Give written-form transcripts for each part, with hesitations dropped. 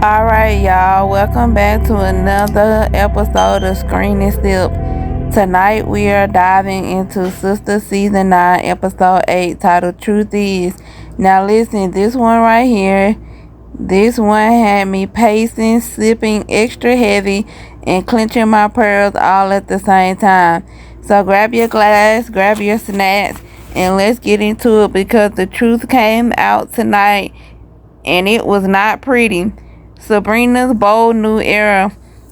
Alright, y'all, welcome back to another episode of Screen and Sip. Tonight we are diving into Sister Season 9, Episode 8, titled Truth Is. Now listen, this one right here, this one had me pacing, sipping extra heavy, and clenching my pearls all at the same time. So grab your glass, grab your snacks, and let's get into it because the truth came out tonight and it was not pretty. Sabrina's bold new era.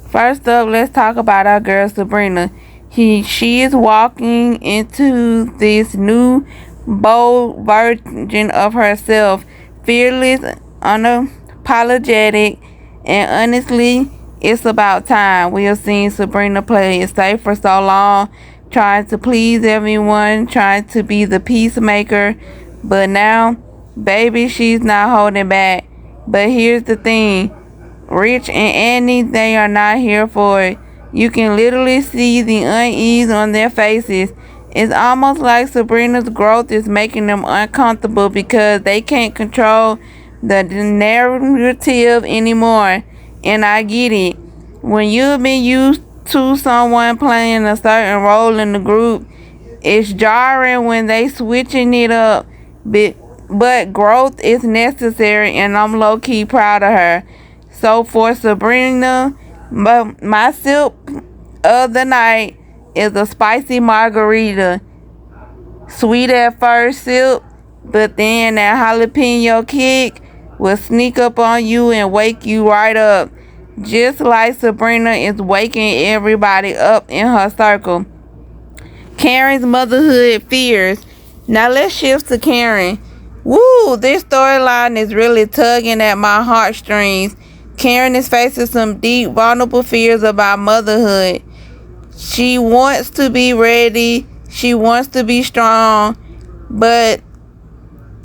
First up, let's talk about our girl Sabrina. She is walking into this new bold version of herself, fearless, unapologetic, and honestly, it's about time. We have seen Sabrina play it safe for so long, trying to please everyone, trying to be the peacemaker, but now, baby, she's not holding back. But here's the thing. Rich and Andi, they are not here for it. You can literally see the unease on their faces. It's almost like Sabrina's growth is making them uncomfortable because they can't control the narrative anymore. And I get it. When you've been used to someone playing a certain role in the group, it's jarring when they switching it up. But growth is necessary, and I'm low-key proud of her. So for Sabrina, my sip of the night is a spicy margarita. Sweet at first sip, but then that jalapeno kick will sneak up on you and wake you right up. Just like Sabrina is waking everybody up in her circle. Karen's motherhood fears. Now let's shift to Karen. Woo, this storyline is really tugging at my heartstrings. Karen is facing some deep, vulnerable fears about motherhood. She wants to be ready. She wants to be strong. But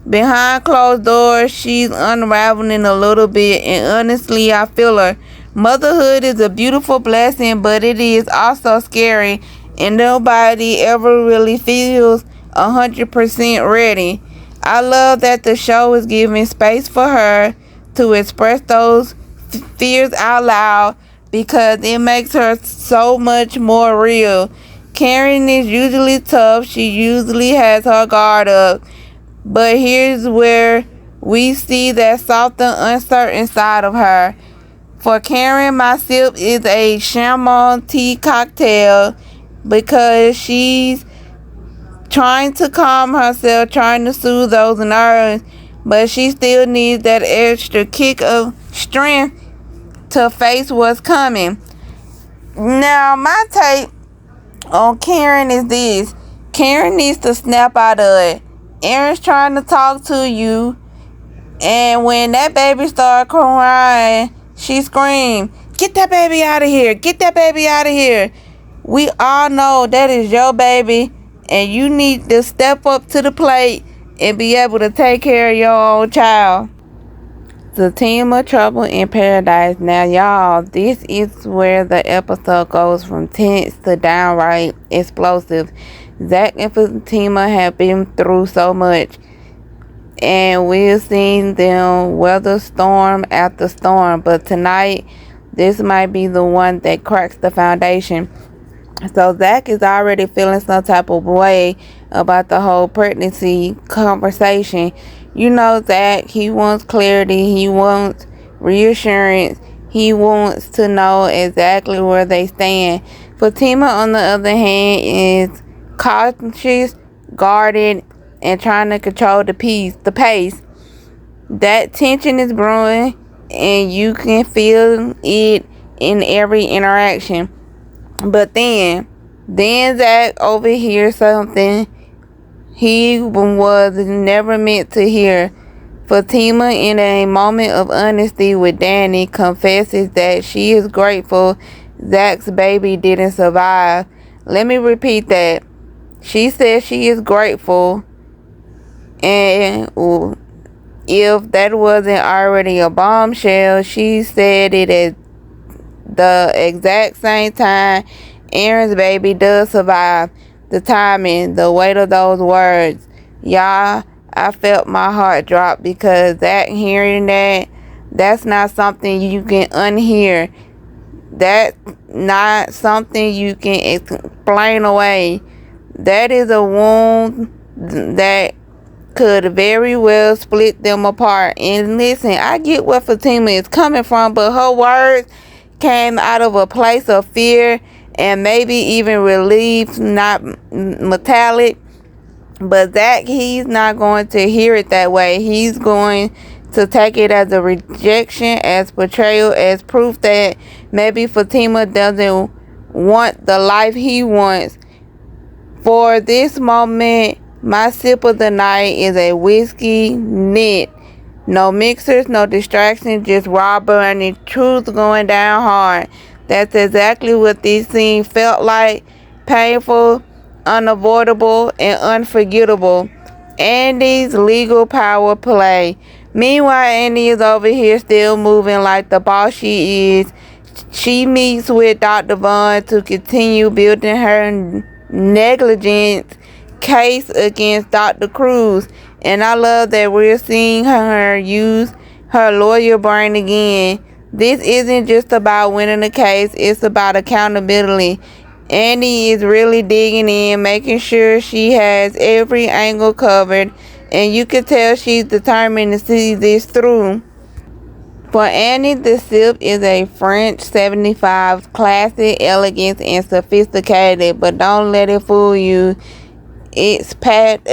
behind closed doors, she's unraveling a little bit. And honestly, I feel her. Motherhood is a beautiful blessing, but it is also scary. And nobody ever really feels 100% ready. I love that the show is giving space for her to express those fears out loud because it makes her so much more real. Karen is usually tough. She usually has her guard up. But here's where we see that soft and uncertain side of her. For Karen, my sip is a chamomile tea cocktail because she's trying to calm herself, trying to soothe those nerves, but she still needs that extra kick of strength to face what's coming. Now, my take on Karen is this. Karen needs to snap out of it. Aaron's trying to talk to you, and when that baby started crying, she screamed, "Get that baby out of here! Get that baby out of here!" We all know that is your baby, and you need to step up to the plate and be able to take care of your own child. Zatima, Trouble in Paradise. Now, y'all, this is where the episode goes from tense to downright explosive. Zac and Fatima have been through so much, and we've seen them weather storm after storm, but tonight, this might be the one that cracks the foundation. So Zac is already feeling some type of way about the whole pregnancy conversation. You know, Zac, he wants clarity. He wants reassurance. He wants to know exactly where they stand. Fatima, on the other hand, is cautious, guarded, and trying to control the pace. That tension is brewing, and you can feel it in every interaction. But then Zac overhears something he was never meant to hear. Fatima, in a moment of honesty with Danni, confesses that she is grateful Zac's baby didn't survive. Let me repeat that. She says she is grateful, and if that wasn't already a bombshell, she said it at the exact same time Aaron's baby does survive. The timing, the weight of those words. Y'all, I felt my heart drop because that hearing that That's not something you can unhear. That's not something you can explain away. That is a wound that could very well split them apart. And listen, I get where Fatima is coming from, but her words came out of a place of fear and maybe even relief, not metallic. But Zac, he's not going to hear it that way. He's going to take it as a rejection, as betrayal, as proof that maybe Fatima doesn't want the life he wants. For this moment, my sip of the night is a whiskey knit. No mixers, no distractions, just raw burning truth going down hard. That's exactly what this scene felt like. Painful, unavoidable, and unforgettable. Andi's legal power play. Meanwhile, Andi is over here still moving like the boss she is. She meets with Dr. Vaughn to continue building her negligence case against Dr. Cruz. And I love that we're seeing her use her lawyer brain again. This isn't just about winning the case, it's about accountability. Andi is really digging in, making sure she has every angle covered, and you can tell she's determined to see this through. For Andi, the sip is a French 75, classy, elegant, and sophisticated, but don't let it fool you. It's packed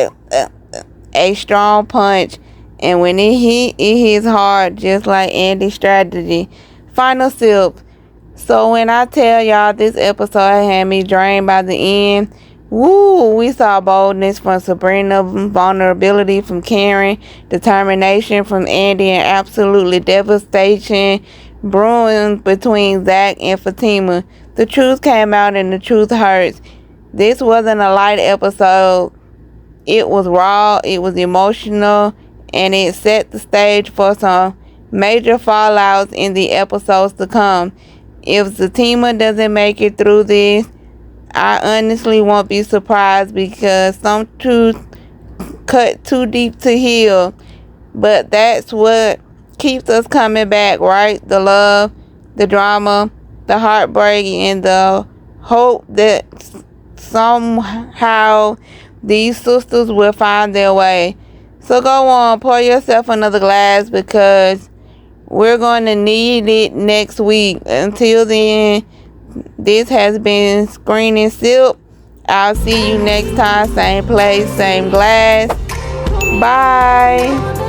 a strong punch, and when it hits hard, just like Andi's strategy. Final sip. So when I tell y'all this episode had me drained by the end, woo, we saw boldness from Sabrina, vulnerability from Karen, determination from Andi, and absolutely devastation brewing between Zac and Fatima. The truth came out and the truth hurts. This wasn't a light episode. It was raw, it was emotional, and it set the stage for some major fallouts in the episodes to come. If Zatima doesn't make it through this, I honestly won't be surprised, because some truth cut too deep to heal. But that's what keeps us coming back, right? The love, the drama, the heartbreak, and the hope that somehow these sisters will find their way. So go on, pour yourself another glass, because we're going to need it next week. Until then, this has been Screen and Sip. I'll see you next time. Same place, same glass. Bye.